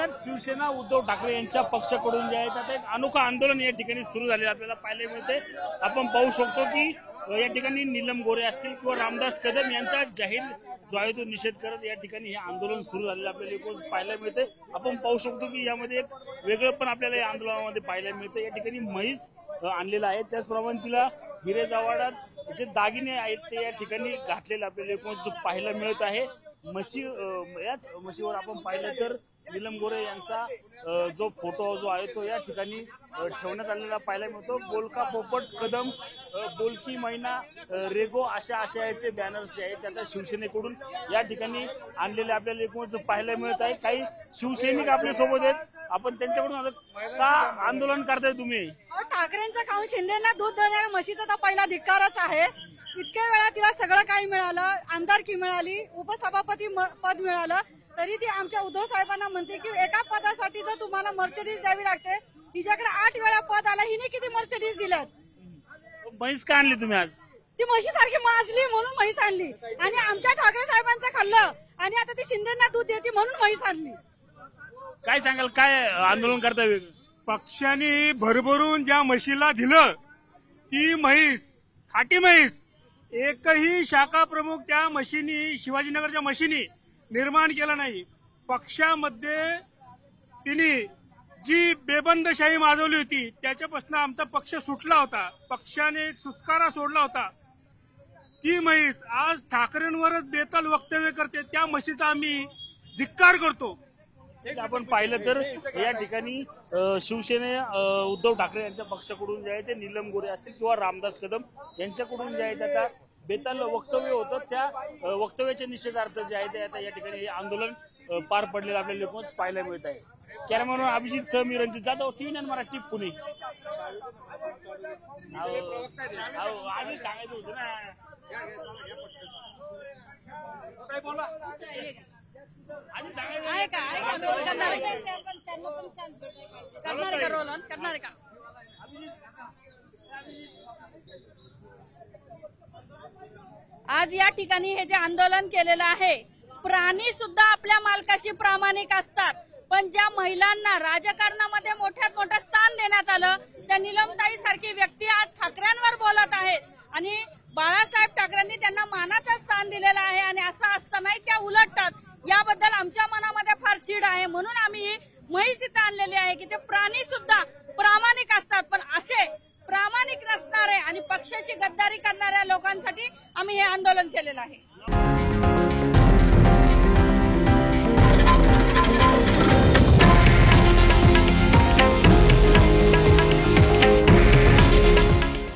पुण्यात शिवसेना उद्धव ठाकरे यांच्या पक्षाकडून जे आहे आता एक अनोखं आंदोलन या ठिकाणी सुरू झालेलं आपल्याला पाहायला मिळते। आपण पाहू शकतो की या ठिकाणी नीलम गोरे असतील किंवा रामदास कदम यांचा जाहीर जो आहे तो निषेध करत या ठिकाणी हे आंदोलन सुरू झालेलं आपल्याला एकूण पाहायला मिळते। आपण पाहू शकतो की यामध्ये एक वेगळं पण आपल्याला या आंदोलनामध्ये पाहायला मिळते। या ठिकाणी म्हैस आणलेला आहे, त्याचप्रमाणे तिला हिरे जवाडात जे दागिने आहेत ते या ठिकाणी घातलेले आपल्याला एकूण पाहायला मिळत आहे। याच म्हशीवर आपण पाहिलं तर नीलम गोरे यांचा जो फोटो जो आहे तो या ठिकाणी ठेवण्यात आलेला पाहायला मिळतो। बोलका पोपट कदम, बोलकी मैना, रेगो अशा आशयाचे बॅनर्स जे आहेत त्या शिवसेनेकडून या ठिकाणी आणलेले आपल्याला एकूणच पाहायला मिळत आहे। काही शिवसैनिक आपल्या सोबत आहेत, आपण त्यांच्याकडून का आंदोलन करताय तुम्ही? ठाकरेंचं काम शिंदेना दूध देणाऱ्या म्हशीचा तर पहिला धिक्कारच आहे। इतक्या वेळा तिला सगळं काही मिळालं, आमदारकी मिळाली, उपसभापती पद मिळालं, तरी ती आमच्या उद्धव साहेबांना म्हणते की एका पदासाठी जर तुम्हाला मर्सिडीज द्यावी लागते, हिच्याकडे 8 वेळा पद आलं, हिने किती मर्सिडीज दिल्यात? म्हैस का आणली तुम्ही आज? ती म्हशीसारखी माजली म्हणून म्हैस आणली आणि आमच्या ठाकरे साहेबांचं खाल्लं आणि आता ती शिंदेना दूध देते म्हणून म्हैस आणली। काय सांगाल, काय आंदोलन करताय? पक्षाने भरभरून ज्या म्हशीला दिलं ती म्हैस, खाटी म्हैस, एकही शाखा प्रमुख त्या म्हशीनी, शिवाजीनगरच्या म्हशीनी निर्माण केला नाही। पक्षामध्ये तिने जी बेबंदशाही माजवली होती त्याच्यापासून आमचा पक्ष सुटला होता, पक्षाने एक सुस्कारा सोडला होता। ती म्हैस आज ठाकरेंवरच बेताल वक्तव्य करते, त्या म्हशीचा आम्ही धिक्कार करतो। आपण पाहिलं तर या ठिकाणी शिवसेने उद्धव ठाकरे यांच्या पक्षाकडून जे आहे ते नीलम गोरे असतील किंवा रामदास कदम यांच्याकडून जे आहे ते आता बेताल वक्तव्य होतं, त्या वक्तव्याच्या निषेधार्थ जे आहे ते आता या ठिकाणी हे आंदोलन पार पडलेलं आपल्याला लोकांच पाहायला मिळत आहे। कॅमेरामॅन अभिजित सह मी रणजित जाधव, TV9 मराठी, पुणे। आधी सांगायचं होतं ना, आधी सांगायचं आज या ठिकाणी हे जे आंदोलन केलेलं आहे, प्राणी सुद्धा आपल्या मालकाशी प्रामाणिक असतात, पण ज्या महिलांना राजकारणामध्ये मोठ्यात मोठं स्थान देण्यात आलं, त्या नीलमताई सारखी व्यक्ती आज ठाकरेंवर बोलत आहेत आणि बाळासाहेब ठाकरेंनी त्यांना मानाचं स्थान दिलेलं आहे आणि असं असतानाही त्या उलटतात। याबद्दल आमच्या मनामध्ये फार चीड आहे, म्हणून आम्ही म्हैस इथं आणलेली आहे की ते प्राणी सुद्धा प्रामाणिक असतात, पण असे प्रामाणिक नसणारे आणि पक्षाशी गद्दारी करणाऱ्या लोकांसाठी आम्ही हे आंदोलन केलेलं आहे।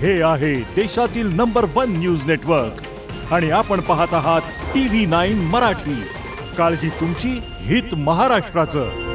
हे आहे देशातील नंबर 1 न्यूज नेटवर्क आणि आपण पाहत आहात TV9 मराठी। काळजी तुमची, हित महाराष्ट्राचं।